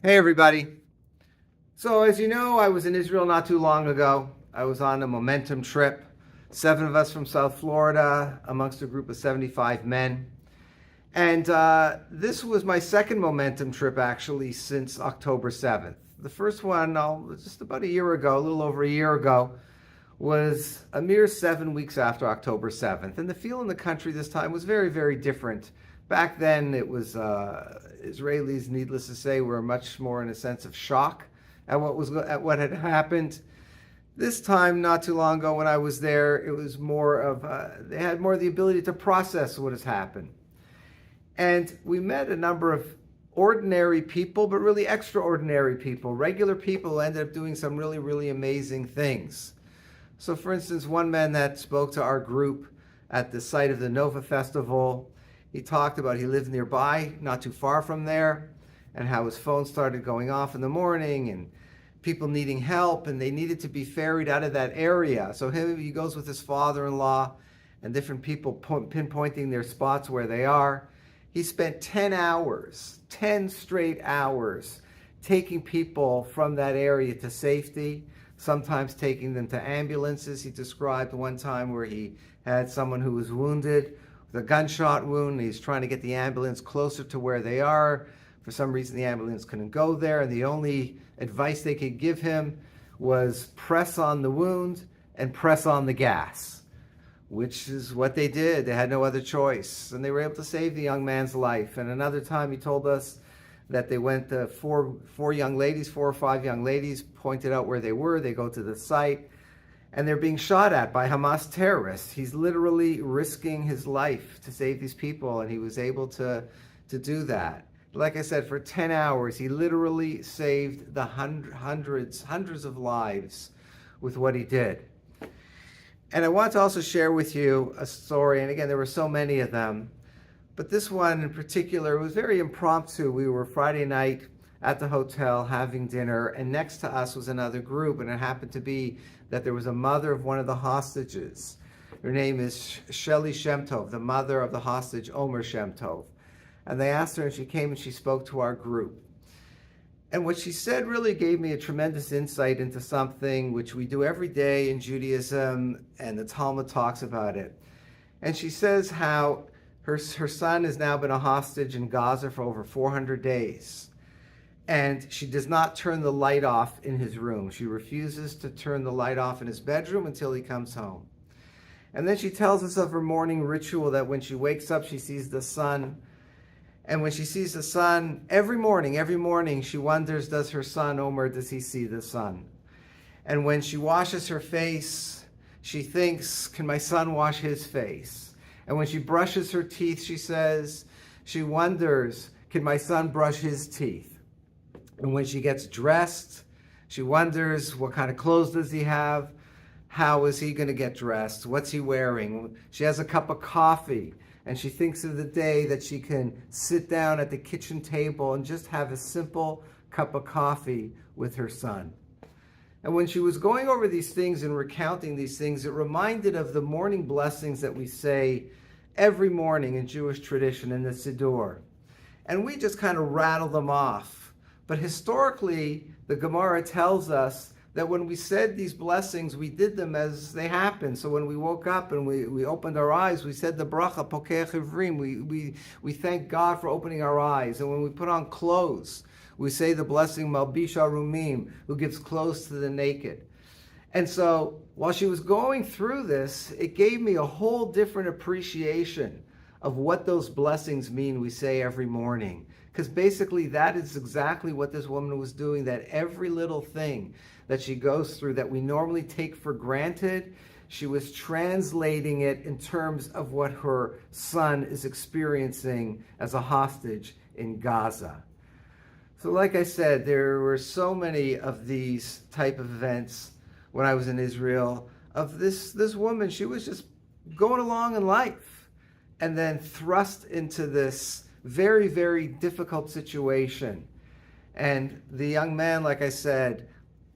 Hey, everybody. So, as you know, I was in Israel not too long ago. I was on a momentum trip. 7 of us from South Florida, amongst a group of 75 men. And this was my second momentum trip, actually, since October 7th. The first one, just about a year ago, a little over a year ago, was a mere 7 weeks after October 7th. And the feel in the country this time was very, very different. Back then, it was Israelis, needless to say, were much more in a sense of shock at what had happened. This time, not too long ago, when I was there, it was more of they had more the ability to process what has happened. And we met a number of ordinary people, but really extraordinary people, regular people who ended up doing some really, really amazing things. So, for instance, one man that spoke to our group at the site of the Nova Festival, he talked about he lived nearby, not too far from there, and how his phone started going off in the morning and people needing help, and they needed to be ferried out of that area. So he goes with his father-in-law and different people pinpointing their spots where they are. He spent 10 hours, 10 straight hours, taking people from that area to safety, sometimes taking them to ambulances. He described one time where he had someone who was wounded with a gunshot wound. He's trying to get the ambulance closer to where they are. For some reason, the ambulance couldn't go there, and the only advice they could give him was press on the wound and press on the gas, which is what they did. They had no other choice, and they were able to save the young man's life. And another time, he told us that they went to four or five young ladies, pointed out where they were. They go to the site, and they're being shot at by Hamas terrorists. He's literally risking his life to save these people, and he was able to do that. Like I said, for 10 hours, he literally saved the hundreds of lives with what he did. And I want to also share with you a story, and again, there were so many of them, but this one in particular was very impromptu. We were Friday night at the hotel having dinner, and next to us was another group, and it happened to be that there was a mother of one of the hostages. Her name is Shelley Shem Tov, the mother of the hostage, Omer Shem Tov. And they asked her, and she came and she spoke to our group. And what she said really gave me a tremendous insight into something which we do every day in Judaism, and the Talmud talks about it. And she says how her son has now been a hostage in Gaza for over 400 days. And she does not turn the light off in his room. She refuses to turn the light off in his bedroom until he comes home. And then she tells us of her morning ritual that when she wakes up, she sees the sun. And when she sees the sun, every morning, she wonders, does her son, Omer, does he see the sun? And when she washes her face, she thinks, can my son wash his face? And when she brushes her teeth, she says, she wonders, can my son brush his teeth? And when she gets dressed, she wonders, what kind of clothes does he have? How is he going to get dressed? What's he wearing? She has a cup of coffee, and she thinks of the day that she can sit down at the kitchen table and just have a simple cup of coffee with her son. And when she was going over these things and recounting these things, it reminded of the morning blessings that we say every morning in Jewish tradition in the Siddur. And we just kind of rattle them off. But historically, the Gemara tells us that when we said these blessings, we did them as they happened. So when we woke up and we opened our eyes, we said the bracha, pokeach ivrim. We thank God for opening our eyes. And when we put on clothes, we say the blessing, malbish arumim, who gives clothes to the naked. And so while she was going through this, it gave me a whole different appreciation of what those blessings mean we say every morning. Because basically that is exactly what this woman was doing, that every little thing that she goes through that we normally take for granted, she was translating it in terms of what her son is experiencing as a hostage in Gaza. So like I said, there were so many of these type of events when I was in Israel, of this woman. She was just going along in life and then thrust into this very, very difficult situation. And the young man, like I said,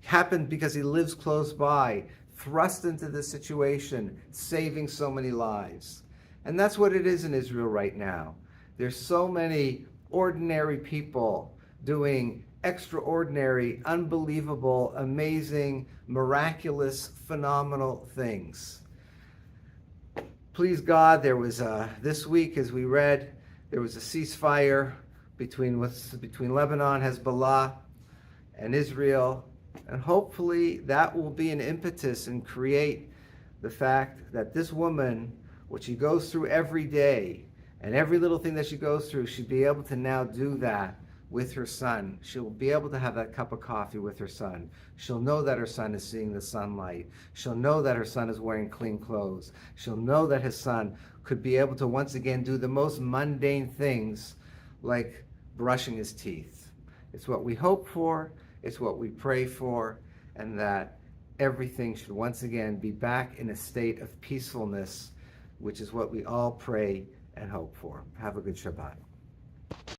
happened because he lives close by, thrust into this situation, saving so many lives. And that's what it is in Israel right now. There's so many ordinary people doing extraordinary, unbelievable, amazing, miraculous, phenomenal things. Please God, there was this week, as we read, there was a ceasefire between Lebanon, Hezbollah, and Israel, and hopefully that will be an impetus and create the fact that this woman, what she goes through every day, and every little thing that she goes through, she'll be able to now do that with her son. She'll be able to have that cup of coffee with her son. She'll know that her son is seeing the sunlight. She'll know that her son is wearing clean clothes. She'll know that his son could be able to once again do the most mundane things like brushing his teeth. It's what we hope for, it's what we pray for, and that everything should once again be back in a state of peacefulness, which is what we all pray and hope for. Have a good Shabbat.